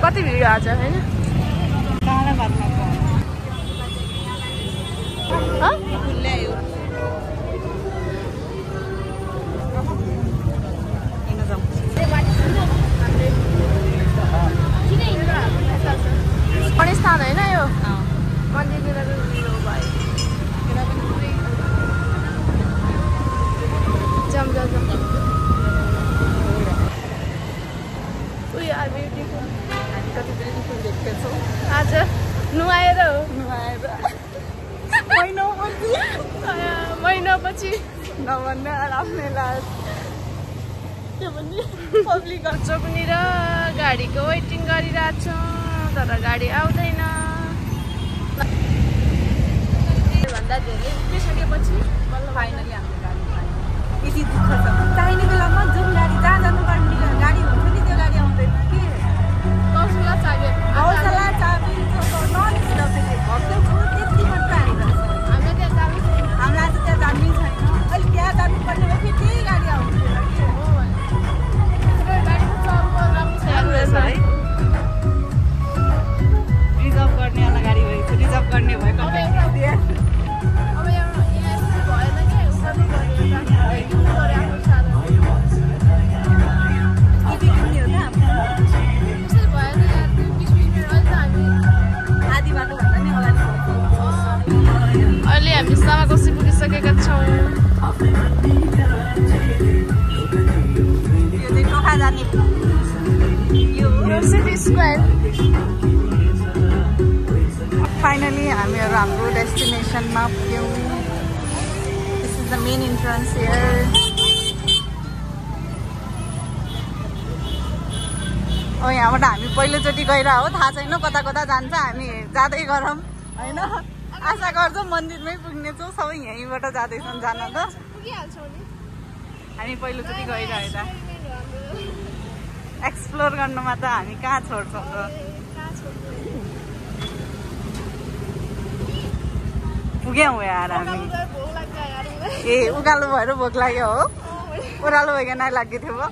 कति भिड आज हैन काँडा भातमा ल्यायो गणेश स्थान होइन यो मन्दिरतिर जम जम जम We are beautiful. हामी कति ब्युटिफुल देख्छौँ आज नुहाएर हो महिनापछि नभन्ने आफ्नै लाज के भन्ने पब्लिक चोकनी र गाडीको वेटिङ गरिरहेको छौँ तर गाडी आउँदैन भन्दा धेरै उभिसकेपछि फाइनली हाम्रो गाडी पायो यति दुःख छ चाहिने बेलामा जुन गाडी जहाँ जानुपर्ने गाडी हुन्छ नि त्यो गाडी आउँदैन के कौशला चाबी हौसला चाबी नन स्टप भक्तु त्यति मात्र हामीलाई हामीलाई त्यहाँ चाबी हामीलाई आज त्यहाँ जानै छैन अहिले त्यहाँ जानुपर्ने भए फेरि त्यही गाडी आउँथ्यो रिजर्भ गर्नेवाला गाडी भएको रिजर्भ गर्ने भयो अहिले हामी सामाकोशी पुगिसकेका छौँ सिटी स्क्वायर फाइनली हामीहरू हाम्रो डेस्टिनेसनमा पुग्यौँ this is the main entrance here अब यहाँबाट हामी पहिलोचोटि गएर हो थाहा छैन कता कता जान्छ हामी जाँदै गरौँ होइन आशा गर्छौँ मन्दिरमै पुग्नेछौँ सबै यहीँबाट जाँदैछौँ जान त हामी पहिलोचोटि गइरहेर एक्सप्लोर गर्नुमा त हामी कहाँ छोड्छौँ त पुग्यौँ यार हामी ए उकालो भएर भोक लाग्यो हो ओह्रालो भइकन लाग्यो थियो भयो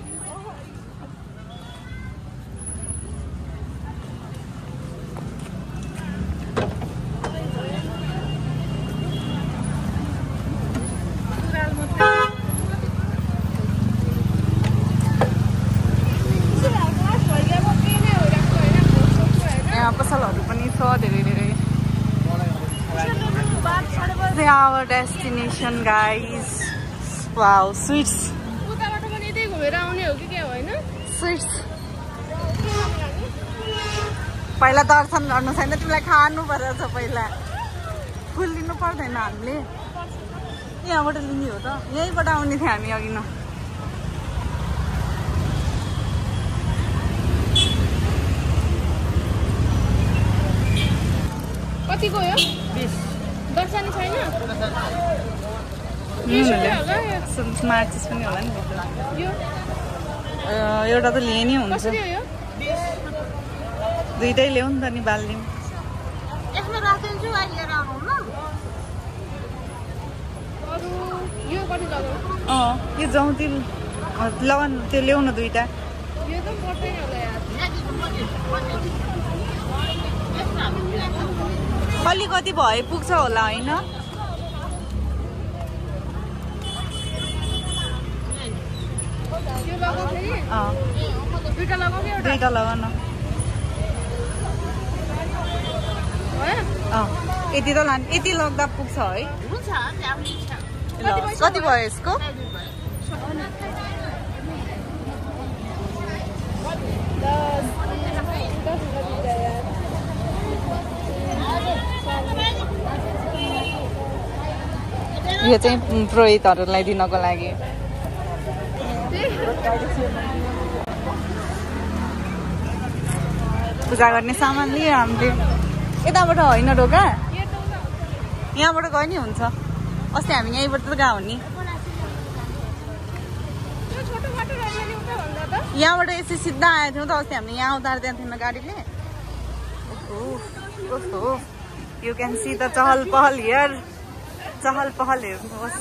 यहाँ पसलहरू पनि छ धेरै धेरै our destination guys wow sweets उताबाट पनि यतै घुमेर आउने हो कि के होइन sweets पहिला दर्शन गर्नु छैन तिमीलाई खानु पर्छ पहिला फुल लिनु पर्दैन हामीले यहाँबाट लिने हो त यहीँबाट आउने थियो हामी अघि न कति गयो 20 दर्शनी छैन मार्चिस पनि होला नि यो एउटा त लिए नि हुन्छ दुईटै ल्याउ नि त नि बाल्दिउँ यसमा राखिदिन्छु अहिले लिएर आउनु ल अरु यो कति लगाऊ यो जाउँ लगाउन त्यो ल्याउ न दुईटा यो त पर्दैन होला यार अलिकति भए पुग्छ होला होइन दुईटा लगाउन यति त लानु यति लग्दा पुग्छ है कति भयो यसको यो चाहिँ पुरोहितहरूलाई दिनको लागि पूजा गर्ने सामान लियो हामीले यताबाट होइन ढोका यहाँबाट गयो नि हुन्छ अस्ति हामी यहीँबाट त गएको हो नि यहाँबाट यसरी सिधा आएको थियौँ त अस्ति हामीले यहाँ उतार्दैन थियौँ गाडीले यु क्यान सी द चहल पहल हियर चहल पहल हेर्नुहोस्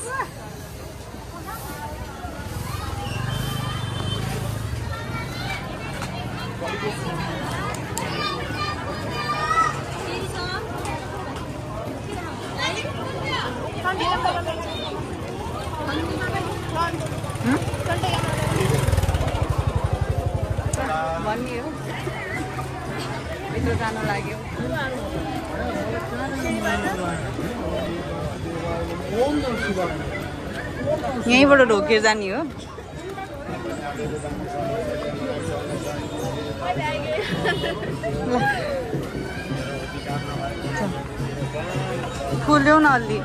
भित्र जान लाग्यो यहीँबाट ढोकेर जाने हो खोल्यौ न अलि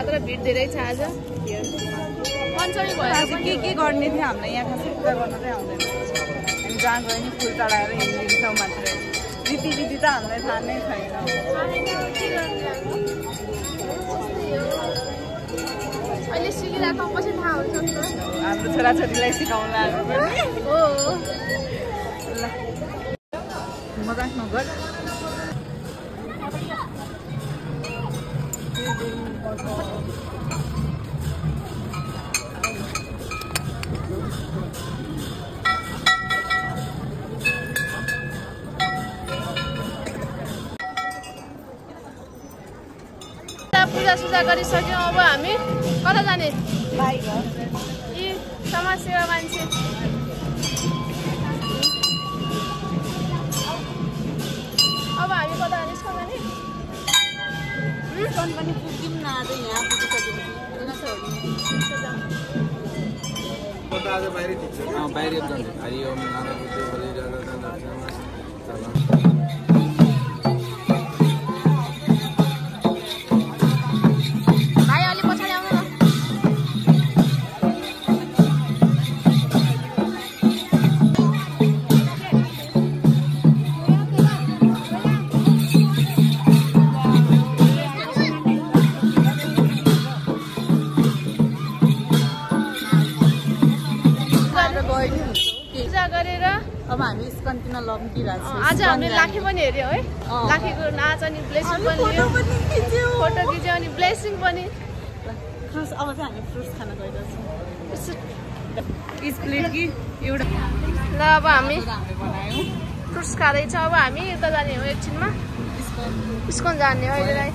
तर भिड धेरै छ आज पञ्चमी भएर के गर्ने थियो हामीलाई यहाँ खासै पूजा गर्न चाहिँ आउँदैन हामी जहाँ गयो नि फुल चढाएर हिँडिदिन्छौँ मात्रै रीतिविधि त हामीलाई थाहा नै छैन अहिले सिकिरहेको पछि थाहा हुन्छ हाम्रो छोराछोरीलाई सिकाउनु हो ल मजाक नगर पूजा गरिसक्यौँ अब हामी कता जाने बाहिर यी समाजसेवा मान्छे अब हामी कता जाने यसको जाने पनि पुग्यौँ न आज यहाँ अब हामी स्कन्तिमा लम्किरहेको छौँ आज हामीले लाखे पनि हेऱ्यो है लाखेको नाच अनि ब्लेसिङ पनि फोटो खिच्यो अनि ब्लेसिङ पनि फ्रुट्स अब चाहिँ हामी फ्रुट्स खान गइरहेछौँ प्लेट कि एउटा ल अब हामी फ्रुट्स खाँदैछौँ अब हामी यता जाने हो एकछिनमा स्कन जाने हो अहिलेलाई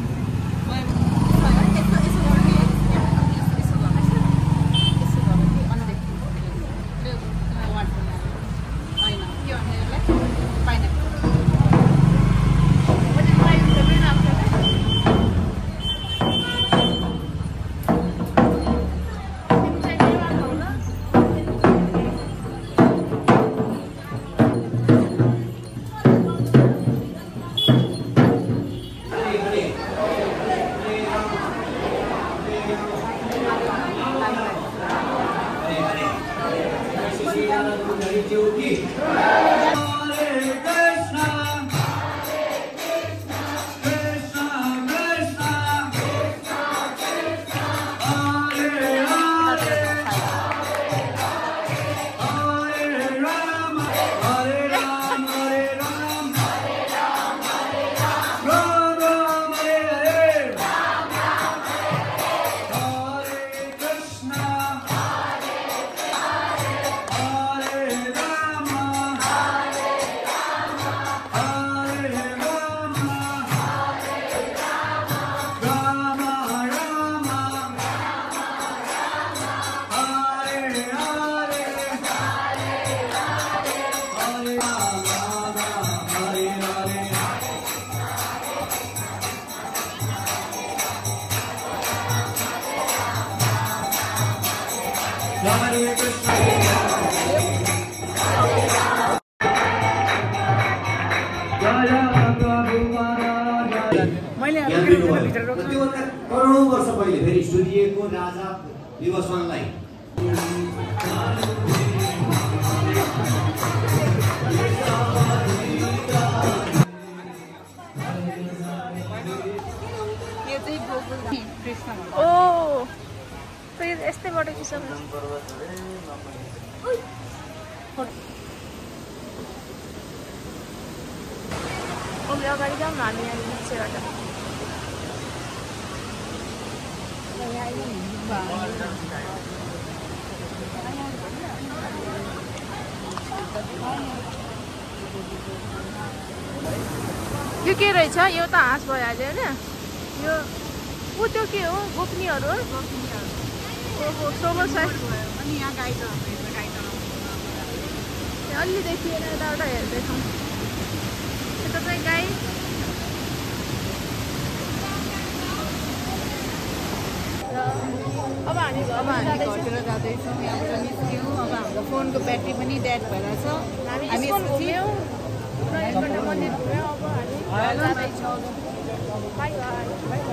करोडौं वर्ष पहिले फेरि सूर्यको राजा विवस्वानलाई यहाँबाट खिच्नु अगाडि जाउँ न हामी यहाँ पिछेबाट यो के रहेछ यो त हाँस भइहाल्यो होइन यो ऊ त्यो के हो गोपनीयहरू हो सोलो साइड अनि यहाँ गाई छ अलि देखिएन यताबाट हेर्दैछौँ यता चाहिँ गाई अब हामी घरतिर जाँदैछौँ यहाँबाट निस्क्यौँ अब हाम्रो फोनको ब्याट्री पनि डेड भएर छ हामी घुम्यौँ मन्दिर घुम्यौँ अब हामी जाँदैछौँ बाई बाई